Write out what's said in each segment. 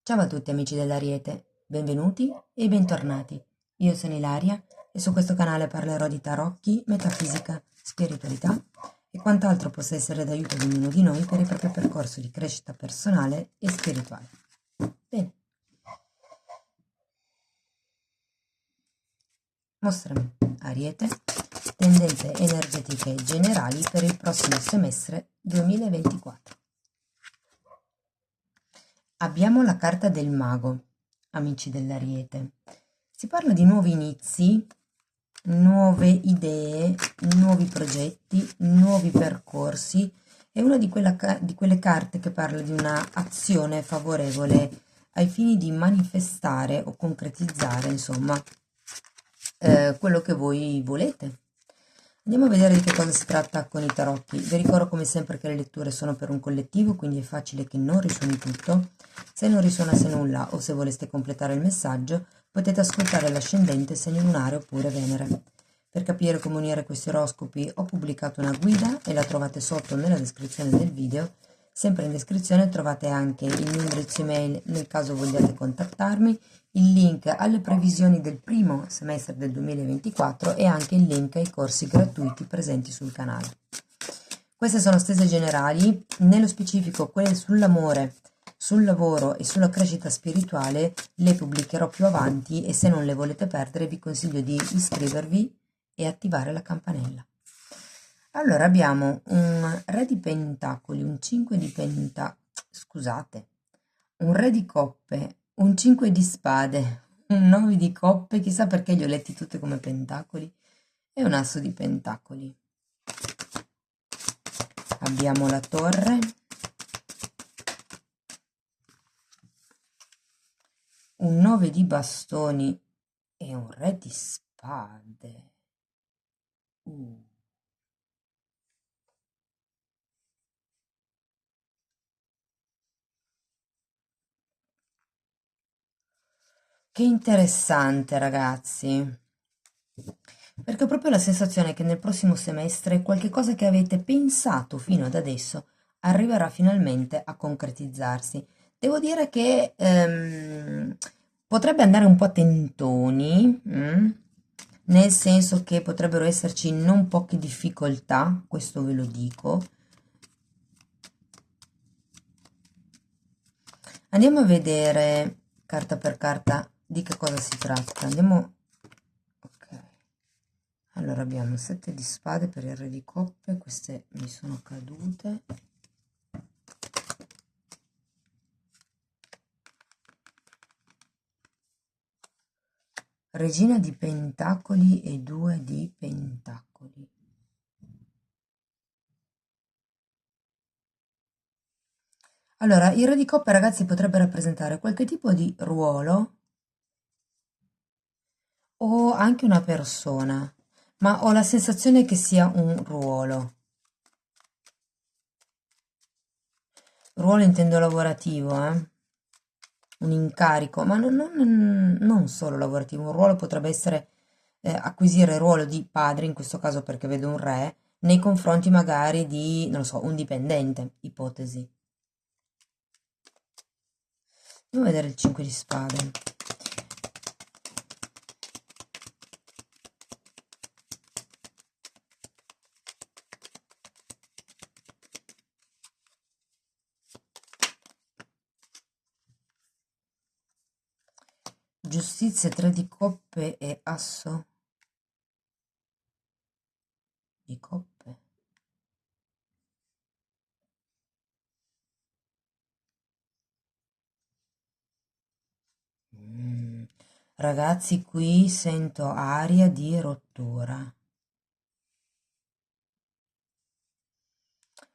Ciao a tutti amici dell'Ariete, benvenuti e bentornati. Io sono Ilaria e su questo canale parlerò di tarocchi, metafisica, spiritualità e quant'altro possa essere d'aiuto ad ognuno di noi per il proprio percorso di crescita personale e spirituale. Bene, mostrami Ariete, tendenze energetiche generali per il prossimo semestre 2024. Abbiamo la carta del mago, amici dell'Ariete. Si parla di nuovi inizi, nuove idee, nuovi progetti, nuovi percorsi. È una di quelle carte che parla di una azione favorevole ai fini di manifestare o concretizzare, insomma, quello che voi volete. Andiamo a vedere di che cosa si tratta con i tarocchi. Vi ricordo come sempre che le letture sono per un collettivo, quindi è facile che non risuoni tutto. Se non risuonasse nulla o se voleste completare il messaggio, potete ascoltare l'ascendente, segno lunare oppure Venere. Per capire come unire questi oroscopi ho pubblicato una guida e la trovate sotto nella descrizione del video. Sempre in descrizione trovate anche il mio indirizzo email nel caso vogliate contattarmi, il link alle previsioni del primo semestre del 2024 e anche il link ai corsi gratuiti presenti sul canale. Queste sono stese generali, nello specifico quelle sull'amore, sul lavoro e sulla crescita spirituale le pubblicherò più avanti e se non le volete perdere vi consiglio di iscrivervi e attivare la campanella. Allora abbiamo un re di pentacoli, un 5 di scusate, un re di coppe, un 5 di spade, un 9 di coppe, chissà perché li ho letti tutti come pentacoli, e un asso di pentacoli. Abbiamo la torre, un 9 di bastoni e un re di spade. Che interessante, ragazzi, perché ho proprio la sensazione che nel prossimo semestre qualche cosa che avete pensato fino ad adesso arriverà finalmente a concretizzarsi. Devo dire che potrebbe andare un po' a tentoni, nel senso che potrebbero esserci non poche difficoltà, questo ve lo dico. Andiamo a vedere carta per carta di che cosa si tratta. Andiamo. Ok. Allora abbiamo 7 di spade per il re di coppe, queste mi sono cadute. Regina di pentacoli e 2 di pentacoli. Allora, il re di coppe, ragazzi, potrebbe rappresentare qualche tipo di ruolo o anche una persona, ma ho la sensazione che sia un ruolo. Ruolo intendo lavorativo, un incarico, ma non solo lavorativo, un ruolo potrebbe essere acquisire il ruolo di padre, in questo caso perché vedo un re, nei confronti magari di, non lo so, un dipendente, ipotesi. Andiamo a vedere il 5 di spade. Giustizia, 3 di coppe e asso di coppe. Ragazzi, qui sento aria di rottura.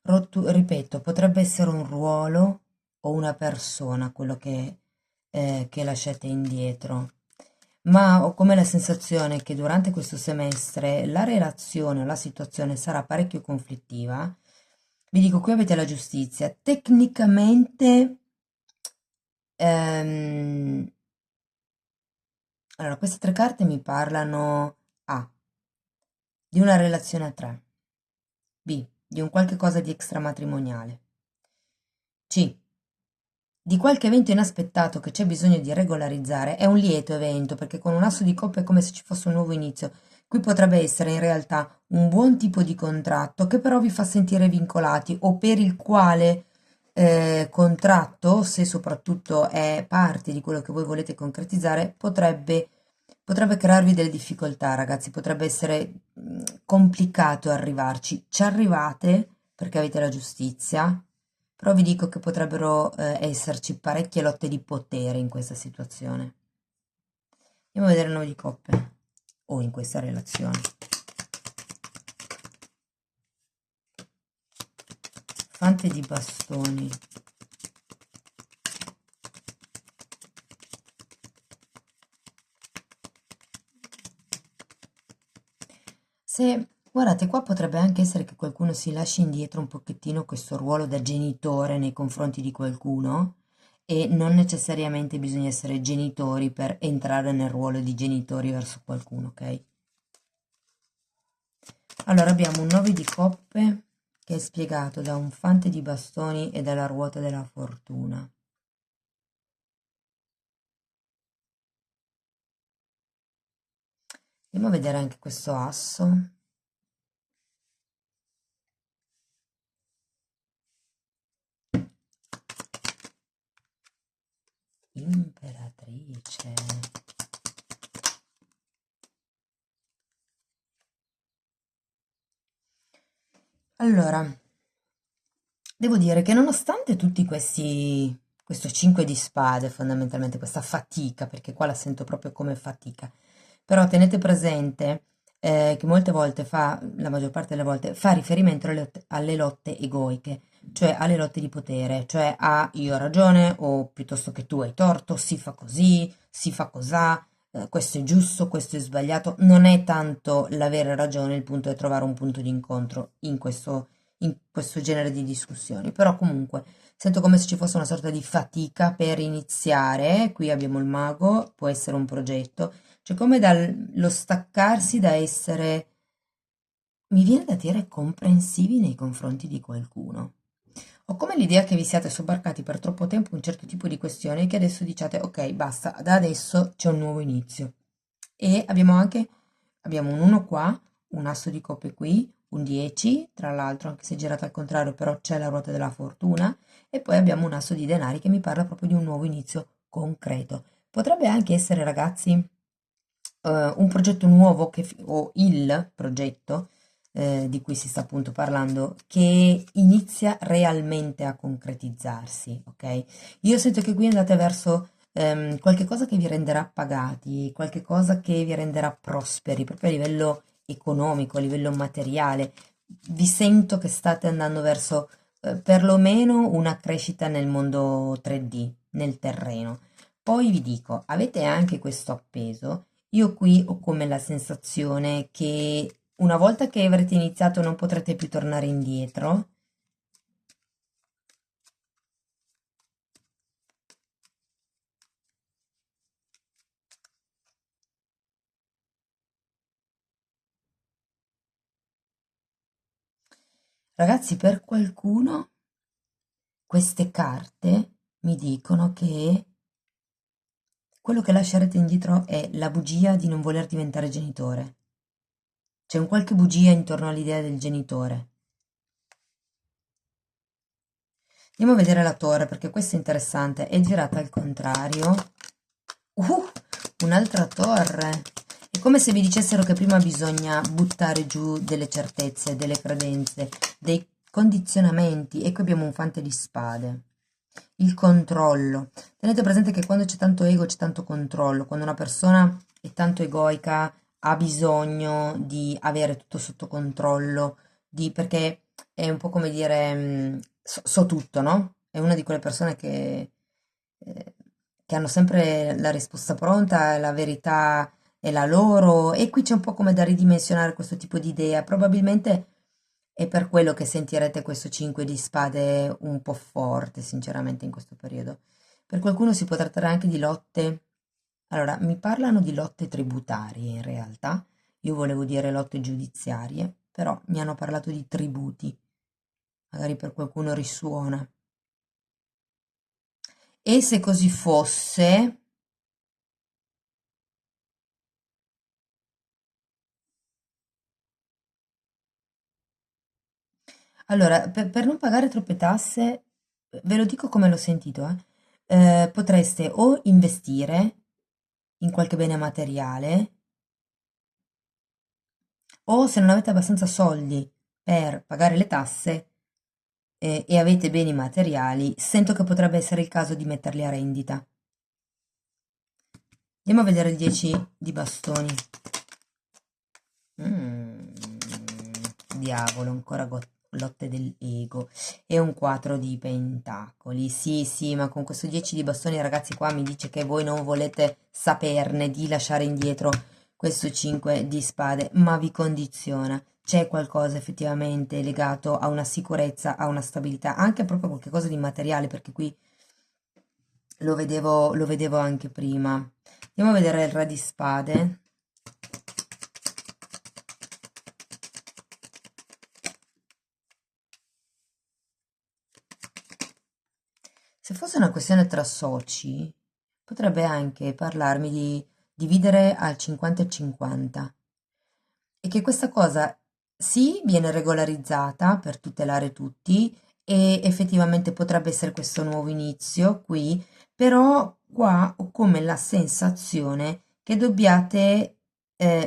Ripeto, potrebbe essere un ruolo o una persona quello che lasciate indietro, ma ho come la sensazione che durante questo semestre la relazione o la situazione sarà parecchio conflittiva. Vi dico, qui avete la giustizia. Tecnicamente, ehm, allora, queste tre carte mi parlano A, di una relazione a tre, B, di un qualche cosa di extramatrimoniale, C, di qualche evento inaspettato che c'è bisogno di regolarizzare, è un lieto evento, perché con un asso di coppe è come se ci fosse un nuovo inizio. Qui potrebbe essere in realtà un buon tipo di contratto che però vi fa sentire vincolati o per il quale contratto, se soprattutto è parte di quello che voi volete concretizzare, potrebbe crearvi delle difficoltà, ragazzi, potrebbe essere complicato arrivarci. Ci arrivate perché avete la giustizia, però vi dico che potrebbero esserci parecchie lotte di potere in questa situazione. Andiamo a vedere il nome di coppe o in questa relazione. Fante di bastoni. Se guardate, qua potrebbe anche essere che qualcuno si lasci indietro un pochettino questo ruolo da genitore nei confronti di qualcuno e non necessariamente bisogna essere genitori per entrare nel ruolo di genitori verso qualcuno, ok? Allora abbiamo un 9 di coppe che è spiegato da un fante di bastoni e dalla ruota della fortuna. Andiamo a vedere anche questo asso. Imperatrice. Allora, devo dire che nonostante tutti questo 5 di spade, fondamentalmente questa fatica, perché qua la sento proprio come fatica, però tenete presente che molte volte la maggior parte delle volte, fa riferimento alle lotte egoiche, cioè alle lotte di potere, cioè a io ho ragione o piuttosto che tu hai torto, si fa così, si fa cosà, questo è giusto, questo è sbagliato. Non è tanto l'avere ragione, il punto è trovare un punto di incontro in questo genere di discussioni, però comunque sento come se ci fosse una sorta di fatica per iniziare. Qui abbiamo il mago, può essere un progetto, cioè come dallo staccarsi da essere, mi viene da dire, comprensivi nei confronti di qualcuno. Ho come l'idea che vi siate sobbarcati per troppo tempo un certo tipo di questione e che adesso diciate ok, basta, da adesso c'è un nuovo inizio. E abbiamo un 1 qua, un asso di coppe qui, un 10, tra l'altro, anche se girato al contrario, però c'è la ruota della fortuna, e poi abbiamo un asso di denari che mi parla proprio di un nuovo inizio concreto. Potrebbe anche essere, ragazzi, un progetto nuovo o il progetto di cui si sta appunto parlando che inizia realmente a concretizzarsi, ok? Io sento che qui andate verso qualche cosa che vi renderà pagati, qualche cosa che vi renderà prosperi, proprio a livello economico, a livello materiale. Vi sento che state andando verso perlomeno una crescita nel mondo 3D, nel terreno. Poi vi dico, avete anche questo appeso. Io qui ho come la sensazione che una volta che avrete iniziato non potrete più tornare indietro. Ragazzi, per qualcuno queste carte mi dicono che quello che lascerete indietro è la bugia di non voler diventare genitore. C'è un qualche bugia intorno all'idea del genitore. Andiamo a vedere la torre perché questa è interessante. È girata al contrario. Uh, un'altra torre. È come se vi dicessero che prima bisogna buttare giù delle certezze, delle credenze, dei condizionamenti. E qui abbiamo un fante di spade. Il controllo. Tenete presente che quando c'è tanto ego c'è tanto controllo. Quando una persona è tanto egoica ha bisogno di avere tutto sotto controllo, perché è un po' come dire so tutto, no? È una di quelle persone eh, che hanno sempre la risposta pronta, la verità è la loro, e qui c'è un po' come da ridimensionare questo tipo di idea. Probabilmente è per quello che sentirete questo 5 di spade un po' forte, sinceramente, in questo periodo. Per qualcuno si può trattare anche di lotte. Allora, mi parlano di lotte tributarie in realtà. Io volevo dire lotte giudiziarie, però mi hanno parlato di tributi. Magari per qualcuno risuona. E se così fosse, allora, per non pagare troppe tasse, ve lo dico come l'ho sentito, potreste o investire in qualche bene materiale, o se non avete abbastanza soldi per pagare le tasse, e avete beni materiali, sento che potrebbe essere il caso di metterli a rendita. Andiamo a vedere il 10 di bastoni. Mm, diavolo, ancora lotte dell'ego. E un 4 di pentacoli. Sì, sì, ma con questo 10 di bastoni, ragazzi, qua mi dice che voi non volete saperne di lasciare indietro questo 5 di spade, ma vi condiziona. C'è qualcosa effettivamente legato a una sicurezza, a una stabilità, anche proprio qualcosa di materiale, perché qui lo vedevo anche prima. Andiamo a vedere il re di spade. Se fosse una questione tra soci, potrebbe anche parlarmi di dividere al 50 e 50 e che questa cosa sì viene regolarizzata per tutelare tutti e effettivamente potrebbe essere questo nuovo inizio qui, però qua ho come la sensazione che dobbiate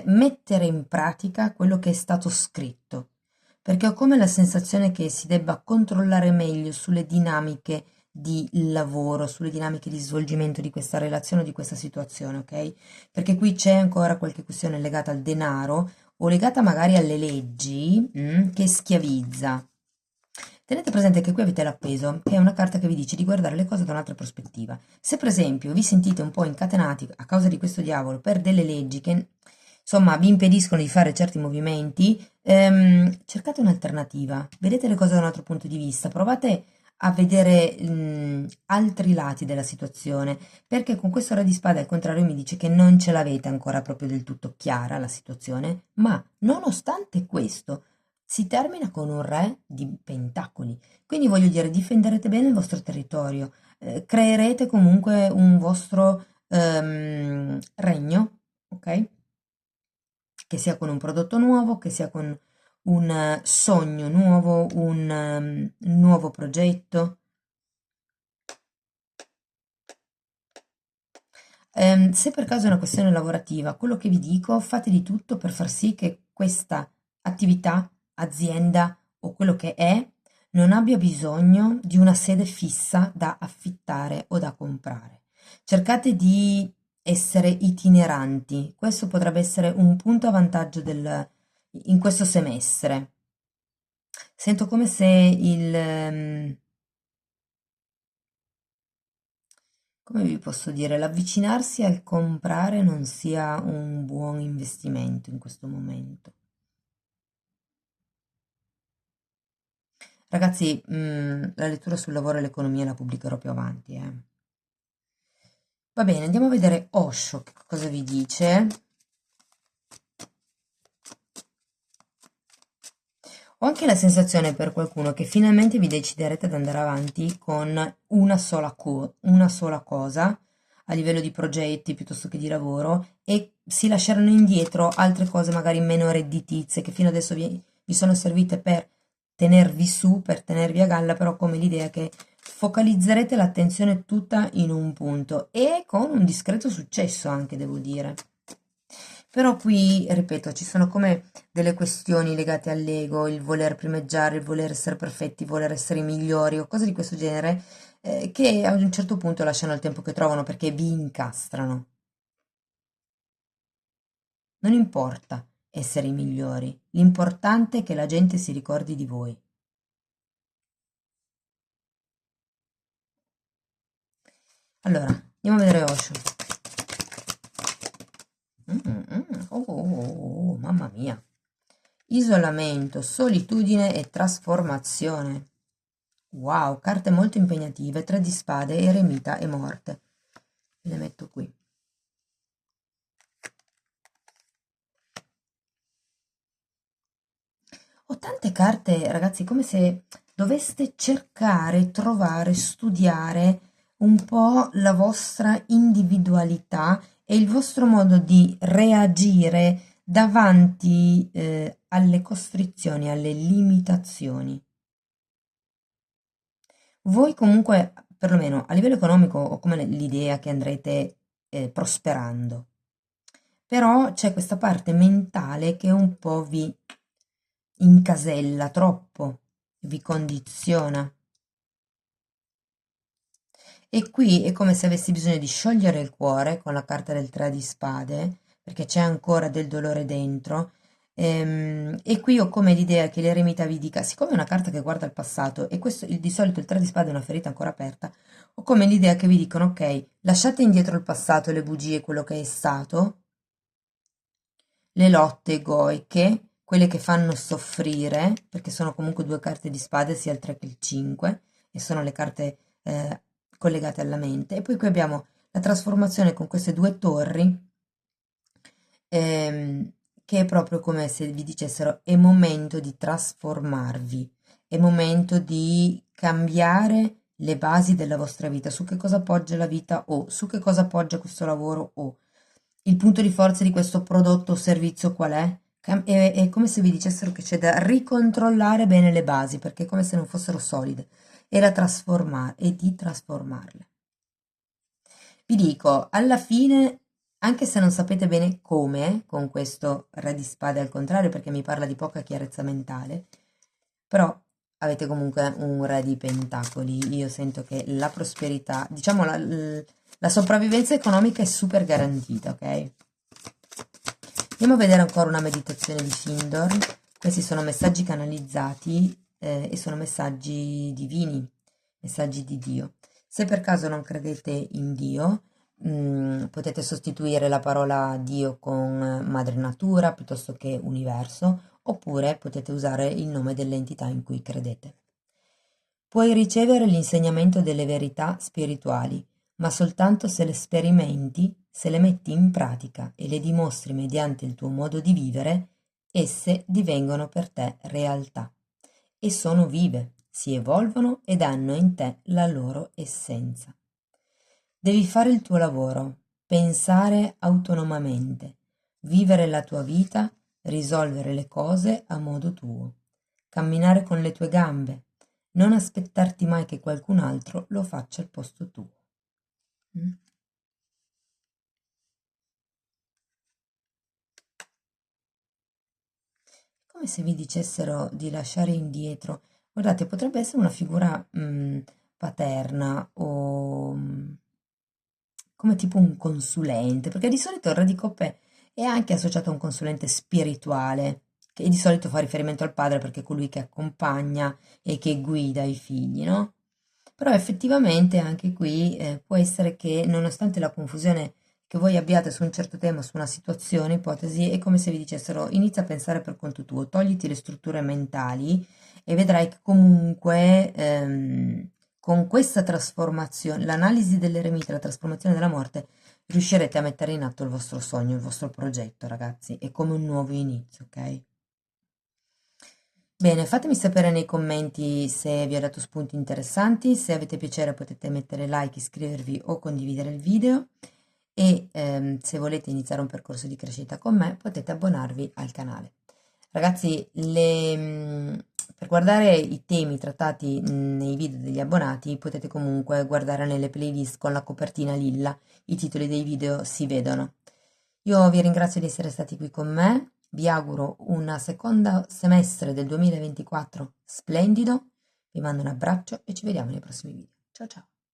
mettere in pratica quello che è stato scritto, perché ho come la sensazione che si debba controllare meglio sulle dinamiche di lavoro, sulle dinamiche di svolgimento di questa relazione o di questa situazione, ok? Perché qui c'è ancora qualche questione legata al denaro o legata magari alle leggi, che schiavizza. Tenete presente che qui avete l'appeso, che è una carta che vi dice di guardare le cose da un'altra prospettiva. Se per esempio vi sentite un po' incatenati a causa di questo diavolo per delle leggi che insomma vi impediscono di fare certi movimenti, cercate un'alternativa, vedete le cose da un altro punto di vista, provate a vedere altri lati della situazione, perché con questo re di spade al contrario mi dice che non ce l'avete ancora proprio del tutto chiara la situazione, ma nonostante questo si termina con un re di pentacoli. Quindi voglio dire, difenderete bene il vostro territorio, creerete comunque un vostro regno, ok? Che sia con un prodotto nuovo, che sia con un sogno nuovo, un nuovo progetto. Se per caso è una questione lavorativa, quello che vi dico, fate di tutto per far sì che questa attività, azienda o quello che è, non abbia bisogno di una sede fissa da affittare o da comprare. Cercate di essere itineranti. Questo potrebbe essere un punto a vantaggio in questo semestre. Sento come se come vi posso dire, l'avvicinarsi al comprare non sia un buon investimento in questo momento. Ragazzi, la lettura sul lavoro e l'economia la pubblicherò più avanti, eh. Va bene, andiamo a vedere Osho che cosa vi dice. Ho anche la sensazione per qualcuno che finalmente vi deciderete ad andare avanti con una sola cosa a livello di progetti piuttosto che di lavoro e si lasceranno indietro altre cose magari meno redditizie che fino adesso vi sono servite per tenervi su, per tenervi a galla, però come l'idea che focalizzerete l'attenzione tutta in un punto e con un discreto successo anche, devo dire. Però qui, ripeto, ci sono come delle questioni legate all'ego, il voler primeggiare, il voler essere perfetti, il voler essere i migliori o cose di questo genere, che a un certo punto lasciano il tempo che trovano perché vi incastrano. Non importa essere i migliori, l'importante è che la gente si ricordi di voi. Allora, andiamo a vedere Osho. Mamma mia. Isolamento, solitudine e trasformazione. Wow, carte molto impegnative, tre di spade, eremita e morte. Le metto qui. Ho tante carte, ragazzi, come se doveste cercare, trovare, studiare un po' la vostra individualità e il vostro modo di reagire davanti alle costrizioni, alle limitazioni. Voi comunque, perlomeno a livello economico, ho come l'idea che andrete prosperando, però c'è questa parte mentale che un po' vi incasella troppo, vi condiziona. E qui è come se avessi bisogno di sciogliere il cuore con la carta del 3 di spade, perché c'è ancora del dolore dentro. E qui ho come l'idea che l'eremita vi dica, siccome è una carta che guarda al passato, e questo di solito il 3 di spade è una ferita ancora aperta, ho come l'idea che vi dicono, ok, lasciate indietro il passato, le bugie, quello che è stato, le lotte egoiche, quelle che fanno soffrire, perché sono comunque due carte di spade, sia il 3 che il 5, e sono le carte collegate alla mente. E poi qui abbiamo la trasformazione con queste due torri, che è proprio come se vi dicessero è momento di trasformarvi, è momento di cambiare le basi della vostra vita, su che cosa poggia la vita o su che cosa poggia questo lavoro o il punto di forza di questo prodotto o servizio qual è? È come se vi dicessero che c'è da ricontrollare bene le basi, perché è come se non fossero solide, e da trasformare e di trasformarle. Vi dico, alla fine, anche se non sapete bene come, con questo re di spade al contrario, perché mi parla di poca chiarezza mentale, però avete comunque un re di pentacoli. Io sento che la prosperità, diciamo la sopravvivenza economica è super garantita, ok? Andiamo a vedere ancora una meditazione di Findor. Questi sono messaggi canalizzati e sono messaggi divini, messaggi di Dio. Se per caso non credete in Dio, potete sostituire la parola Dio con Madre Natura piuttosto che Universo, oppure potete usare il nome dell'entità in cui credete. Puoi ricevere l'insegnamento delle verità spirituali, ma soltanto se le sperimenti, se le metti in pratica e le dimostri mediante il tuo modo di vivere, esse divengono per te realtà. E sono vive, si evolvono ed hanno in te la loro essenza. Devi fare il tuo lavoro, pensare autonomamente, vivere la tua vita, risolvere le cose a modo tuo, camminare con le tue gambe, non aspettarti mai che qualcun altro lo faccia al posto tuo. Mm? Come se vi dicessero di lasciare indietro. Guardate, potrebbe essere una figura paterna o come tipo un consulente, perché di solito il re di coppe è anche associato a un consulente spirituale, che di solito fa riferimento al padre perché è colui che accompagna e che guida i figli, no? Però effettivamente anche qui può essere che nonostante la confusione che voi abbiate su un certo tema, su una situazione, ipotesi, è come se vi dicessero inizia a pensare per conto tuo, togliti le strutture mentali e vedrai che comunque con questa trasformazione, l'analisi dell'eremita, la trasformazione della morte, riuscirete a mettere in atto il vostro sogno, il vostro progetto, ragazzi. È come un nuovo inizio, ok? Bene, fatemi sapere nei commenti se vi ho dato spunti interessanti, se avete piacere potete mettere like, iscrivervi o condividere il video e se volete iniziare un percorso di crescita con me potete abbonarvi al canale. Ragazzi, per guardare i temi trattati nei video degli abbonati potete comunque guardare nelle playlist con la copertina lilla, i titoli dei video si vedono. Io vi ringrazio di essere stati qui con me, vi auguro un secondo semestre del 2024 splendido, vi mando un abbraccio e ci vediamo nei prossimi video. Ciao ciao!